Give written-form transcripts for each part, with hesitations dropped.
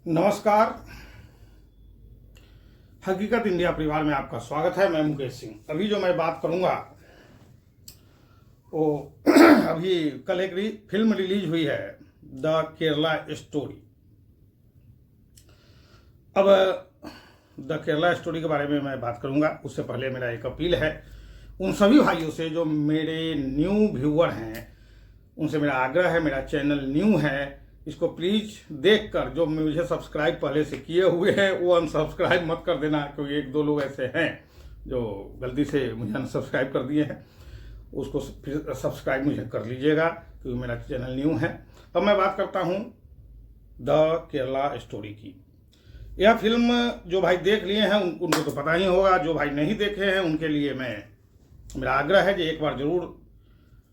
नमस्कार। हकीकत इंडिया परिवार में आपका स्वागत है। मैं मुकेश सिंह। अभी जो मैं बात करूंगा वो अभी कल एक फिल्म रिलीज हुई है, द केरला स्टोरी। अब द केरला स्टोरी के बारे में मैं बात करूंगा, उससे पहले मेरा एक अपील है उन सभी भाइयों से जो मेरे न्यू व्यूअर हैं, उनसे मेरा आग्रह है, मेरा चैनल न्यू है, इसको प्लीज़ देखकर जो मुझे सब्सक्राइब पहले से किए हुए हैं वो अनसब्सक्राइब मत कर देना, क्योंकि एक दो लोग ऐसे हैं जो गलती से मुझे अनसब्सक्राइब कर दिए हैं। उसको फिर सब्सक्राइब मुझे कर लीजिएगा, क्योंकि मेरा चैनल न्यू है। अब मैं बात करता हूँ द केरला स्टोरी की। यह फिल्म जो भाई देख लिए हैं उनको तो पता ही होगा, जो भाई नहीं देखे हैं उनके लिए मेरा आग्रह है कि एक बार ज़रूर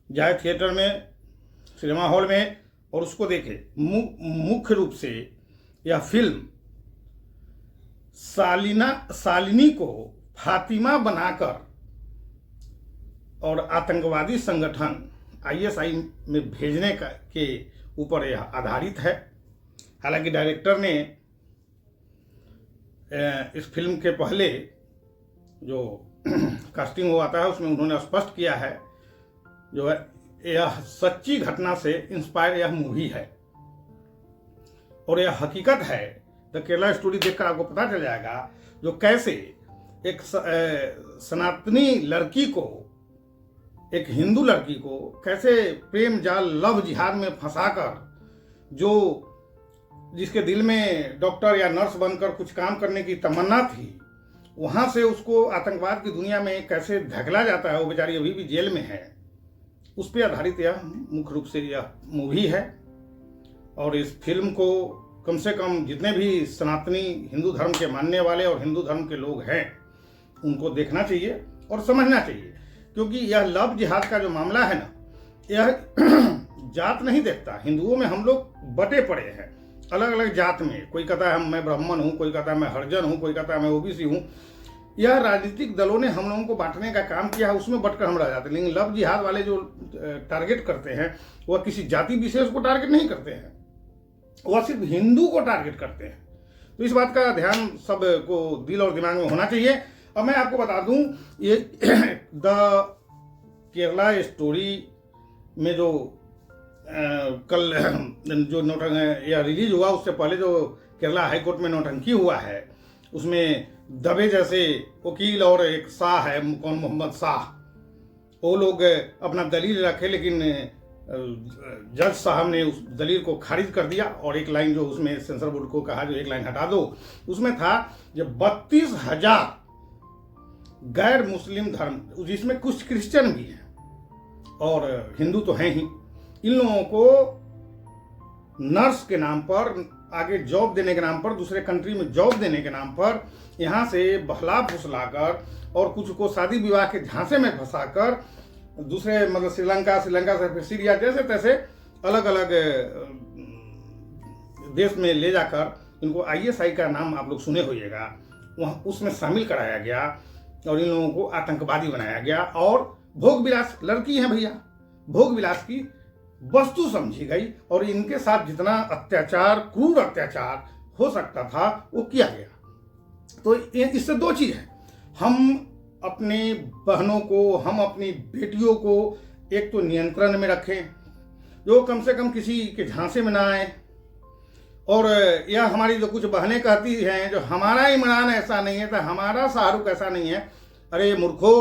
जाए थिएटर में, सिनेमा हॉल में, और उसको देखे। मुख्य रूप से यह फिल्म शालिनी को फातिमा बनाकर और आतंकवादी संगठन ISI में भेजने के ऊपर यह आधारित है। हालांकि डायरेक्टर ने इस फिल्म के पहले जो कास्टिंग हुआ था उसमें उन्होंने स्पष्ट किया है जो है यह सच्ची घटना से इंस्पायर यह मूवी है और यह हकीकत है। द केरला स्टोरी देखकर आपको पता चल जाएगा जो कैसे एक सनातनी लड़की को, एक हिंदू लड़की को कैसे प्रेम जाल लव जिहाद में फंसाकर, जो जिसके दिल में डॉक्टर या नर्स बनकर कुछ काम करने की तमन्ना थी, वहां से उसको आतंकवाद की दुनिया में कैसे धकेला जाता है। वो बेचारी अभी भी जेल में है। उस पर आधारित यह मुख्य रूप से यह मूवी है। और इस फिल्म को कम से कम जितने भी सनातनी हिंदू धर्म के मानने वाले और हिंदू धर्म के लोग हैं उनको देखना चाहिए और समझना चाहिए, क्योंकि यह लव जिहाद का जो मामला है ना, यह जात नहीं देखता। हिंदुओं में हम लोग बटे पड़े हैं अलग अलग जात में। कोई कहता है मैं ब्राह्मण हूँ, कोई कहता है मैं हरिजन हूँ, कोई कहता है मैं OBC हूँ। यह राजनीतिक दलों ने हम लोगों को बांटने का काम किया है, उसमें बटकर हम रह जाते हैं। लेकिन लव जिहाद वाले जो टारगेट करते हैं वह किसी जाति विशेष को टारगेट नहीं करते हैं, वह सिर्फ हिंदू को टारगेट करते हैं। तो इस बात का ध्यान सब को दिल और दिमाग में होना चाहिए। अब मैं आपको बता दूं, ये द केरला स्टोरी में जो कल जो या रिलीज हुआ, उससे पहले जो केरला हाईकोर्ट में नौटंकी हुआ है, उसमें दबे जैसे वकील और एक शाह है, कौन मोहम्मद शाह, वो लोग अपना दलील रखे, लेकिन जज साहब ने उस दलील को खारिज कर दिया। और एक लाइन जो उसमें सेंसर बोर्ड को कहा जो एक लाइन हटा दो, उसमें था जब 32,000 गैर मुस्लिम धर्म, जिसमें कुछ क्रिश्चियन भी हैं और हिंदू तो हैं ही, इन लोगों को नर्स के नाम पर, आगे जॉब देने के नाम पर, दूसरे कंट्री में जॉब देने के नाम पर यहाँ से बहला फुसलाकर और कुछ को शादी विवाह के झांसे में फंसाकर दूसरे मतलब श्रीलंका से फिर सीरिया, जैसे तैसे अलग अलग देश में ले जाकर इनको ISI का नाम आप लोग सुने होइएगा, वहाँ उसमें शामिल कराया गया और इन लोगों को आतंकवादी बनाया गया। और भोग विलास, लड़की है भैया, भोग विलास की वस्तु समझी गई और इनके साथ जितना अत्याचार, क्रूर अत्याचार हो सकता था वो किया गया। तो इससे दो चीज है, हम अपने बहनों को, हम अपनी बेटियों को एक तो नियंत्रण में रखें, जो कम से कम किसी के झांसे में ना आए। और यह हमारी जो कुछ बहनें कहती हैं जो हमारा इमरान ऐसा नहीं है तो हमारा शाहरुख ऐसा नहीं है, अरे मूर्खो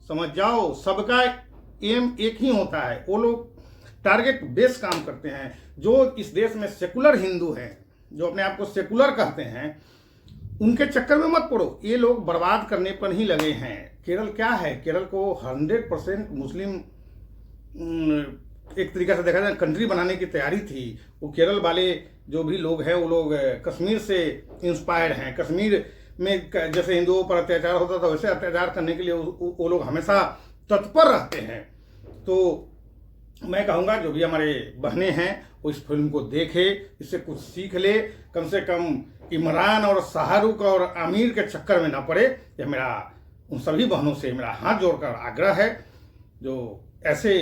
समझ जाओ, सबका एम एक ही होता है। वो लोग टारगेट बेस काम करते हैं। जो इस देश में सेकुलर हिंदू हैं, जो अपने आप को सेकुलर कहते हैं, उनके चक्कर में मत पड़ो। ये लोग बर्बाद करने पर ही लगे हैं। केरल क्या है, केरल को 100% मुस्लिम एक तरीका से देखा जाए कंट्री बनाने की तैयारी थी। वो केरल वाले जो भी लोग हैं वो लोग कश्मीर से इंस्पायर्ड हैं। कश्मीर में जैसे हिंदुओं पर अत्याचार होता था वैसे अत्याचार करने के लिए वो लोग हमेशा तत्पर रहते हैं। तो मैं कहूँगा जो भी हमारे बहनें हैं वो इस फिल्म को देखे, इससे कुछ सीख ले, कम से कम इमरान और शाहरुख और आमिर के चक्कर में ना पड़े। यह मेरा उन सभी बहनों से मेरा हाथ जोड़कर आग्रह है जो ऐसे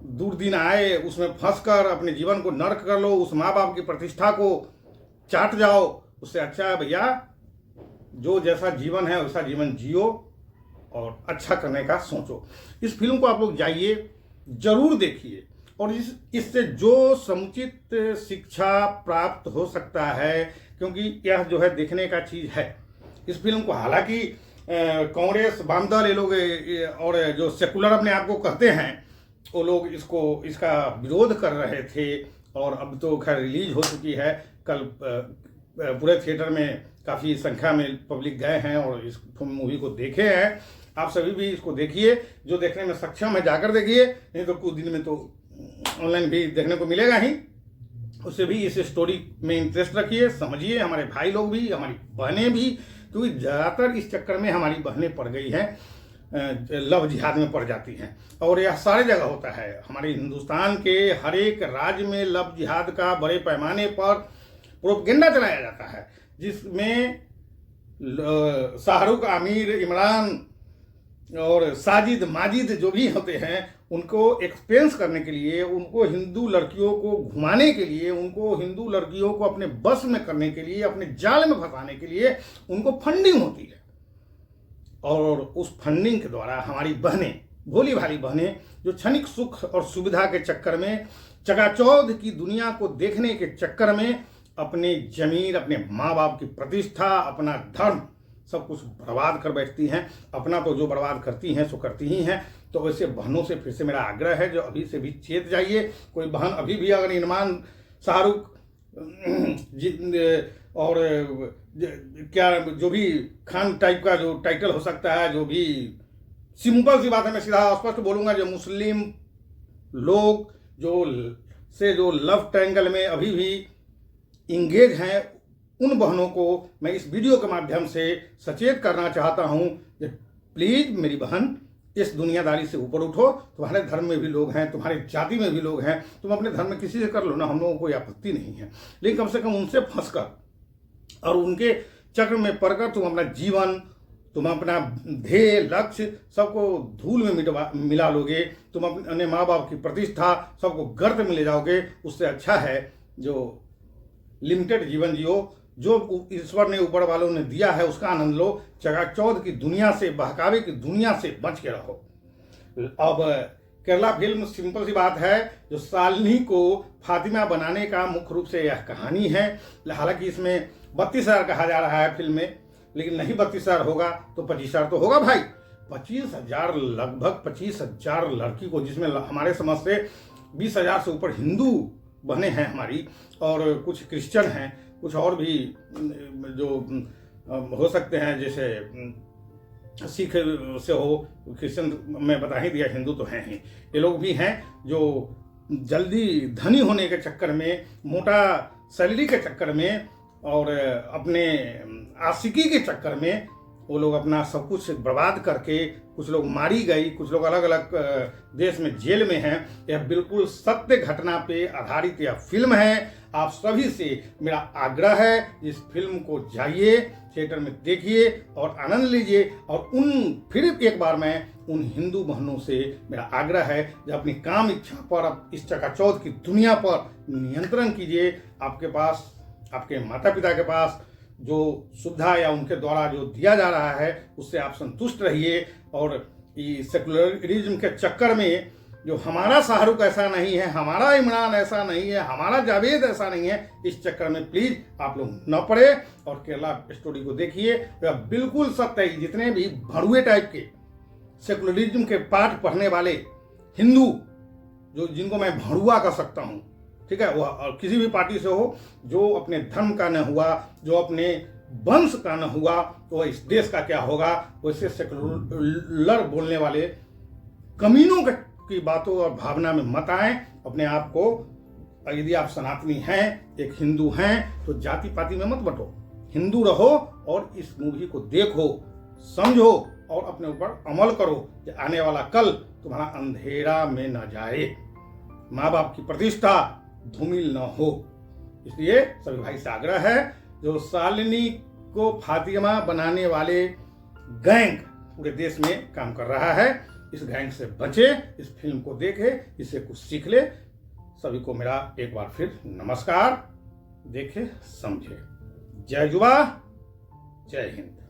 दुर्दिन आए उसमें फंसकर अपने जीवन को नर्क कर लो, उस माँ बाप की प्रतिष्ठा को चाट जाओ, उससे अच्छा है भैया जो जैसा जीवन है वैसा जीवन जियो और अच्छा करने का सोचो। इस फिल्म को आप लोग जाइए, जरूर देखिए, और इससे जो समुचित शिक्षा प्राप्त हो सकता है, क्योंकि यह जो है देखने का चीज़ है। इस फिल्म को हालांकि कांग्रेस, वामदल, ये लोग और जो सेकुलर अपने आप को कहते हैं, वो लोग इसका विरोध कर रहे थे, और अब तो खैर रिलीज हो चुकी है। कल पूरे थिएटर में काफ़ी संख्या में पब्लिक गए हैं और इस मूवी को देखे हैं। आप सभी भी इसको देखिए, जो देखने में सक्षम है जाकर देखिए, नहीं तो कुछ दिन में तो ऑनलाइन भी देखने को मिलेगा ही। उससे भी इस स्टोरी में इंटरेस्ट रखिए, समझिए। हमारे भाई लोग भी, हमारी बहनें भी, क्योंकि ज़्यादातर इस चक्कर में हमारी बहनें पड़ गई हैं, लव जिहाद में पड़ जाती हैं, और यह सारी जगह होता है। हमारे हिंदुस्तान के हर एक राज्य में लव जिहाद का बड़े पैमाने पर प्रोपगेंडा चलाया जाता है, जिसमें शाहरुख, आमिर, इमरान और साजिद, माजिद जो भी होते हैं, उनको एक्सपेंस करने के लिए, उनको हिंदू लड़कियों को घुमाने के लिए, उनको हिंदू लड़कियों को अपने बस में करने के लिए, अपने जाल में फंसाने के लिए उनको फंडिंग होती है। और उस फंडिंग के द्वारा हमारी बहनें, भोली भाली बहनें, जो क्षणिक सुख और सुविधा के चक्कर में, चकाचौंध की दुनिया को देखने के चक्कर में अपने जमीन, अपने माँ बाप की प्रतिष्ठा, अपना धर्म, सब कुछ बर्बाद कर बैठती हैं। अपना तो जो बर्बाद करती हैं सो करती ही हैं। तो वैसे बहनों से फिर से मेरा आग्रह है, जो अभी से भी चेत जाइए। कोई बहन अभी भी अगर इरमान, शाहरुख और क्या जो भी खान टाइप का जो टाइटल हो सकता है, जो भी सिंपल सी बात है, मैं सीधा स्पष्ट बोलूँगा, जो मुस्लिम लोग जो लव ट्रायंगल में अभी भी इंगेज हैं, उन बहनों को मैं इस वीडियो के माध्यम से सचेत करना चाहता हूं कि प्लीज मेरी बहन, इस दुनियादारी से ऊपर उठो। तुम्हारे धर्म में भी लोग हैं, तुम्हारी जाति में भी लोग हैं, तुम अपने धर्म में किसी से कर लो ना, हम लोगों को कोई आपत्ति नहीं है, लेकिन कम से कम उनसे फंसकर और उनके चक्र में पड़कर तुम अपना जीवन, तुम अपना ध्येय, लक्ष्य सबको धूल में मिला लोगे, तुम अपने माँ बाप की प्रतिष्ठा सबको गर्त में ले जाओगे। उससे अच्छा है जो लिमिटेड जीवन जियो, जो ईश्वर ने, ऊपर वालों ने दिया है, उसका आनंद लो। चकाचौंध की दुनिया से, बहकावे की दुनिया से बच के रहो। अब केरला फिल्म, सिंपल सी बात है, जो शालिनी को फातिमा बनाने का मुख्य रूप से यह कहानी है। हालांकि इसमें 32,000 कहा जा रहा है फिल्म में, लेकिन नहीं 32,000 होगा तो 25,000 तो होगा भाई। 25,000, लगभग 25,000 लड़की को, जिसमें हमारे समझ से 20,000 से ऊपर हिंदू बहने हैं हमारी, और कुछ क्रिश्चियन हैं, कुछ और भी जो हो सकते हैं, जैसे सिख से हो, क्रिश्चियन मैं बता ही दिया, हिंदू तो हैं ही। ये लोग भी हैं जो जल्दी धनी होने के चक्कर में, मोटा सैलरी के चक्कर में और अपने आशिकी के चक्कर में वो लोग अपना सब कुछ बर्बाद करके, कुछ लोग मारी गई, कुछ लोग अलग अलग देश में जेल में हैं। यह बिल्कुल सत्य घटना पे आधारित यह फिल्म है। आप सभी से मेरा आग्रह है, इस फिल्म को जाइए, थिएटर में देखिए और आनंद लीजिए। और फिर एक बार मैं उन हिंदू बहनों से मेरा आग्रह है, जो अपनी काम इच्छा पर, अब इस चकाचौंध की दुनिया पर नियंत्रण कीजिए। आपके पास, आपके माता पिता के पास जो सुविधा या उनके द्वारा जो दिया जा रहा है, उससे आप संतुष्ट रहिए। और सेकुलरिज्म के चक्कर में, जो हमारा शाहरुख ऐसा नहीं है, हमारा इमरान ऐसा नहीं है, हमारा जावेद ऐसा नहीं है, इस चक्कर में प्लीज आप लोग न पड़े और केरला स्टोरी को देखिए। तो बिल्कुल सत्य है, जितने भी भड़ुए टाइप के सेकुलरिज्म के पाठ पढ़ने वाले हिंदू, जो जिनको मैं भड़ुआ कह सकता हूँ, ठीक है, वो किसी भी पार्टी से हो, जो अपने धर्म का न हुआ, जो अपने वंश का न हुआ, तो इस देश का क्या होगा। वैसे सेकुलर बोलने वाले कमीनों की बातों और भावना में मत आए। अपने आप को, यदि आप सनातनी हैं, एक हिंदू हैं, तो जाति पाति में मत बटो, हिंदू रहो और इस मूवी को देखो, समझो और अपने ऊपर अमल करो, कि आने वाला कल तुम्हारा अंधेरा में न जाए, माँ बाप की प्रतिष्ठा धूमिल न हो। इसलिए सभी भाई से आग्रह है, जो शालिनी को फातिमा बनाने वाले गैंग पूरे देश में काम कर रहा है, इस गैंग से बचे, इस फिल्म को देखे, इससे कुछ सीख ले। सभी को मेरा एक बार फिर नमस्कार। देखे समझे। जय जुबा, जय हिंद।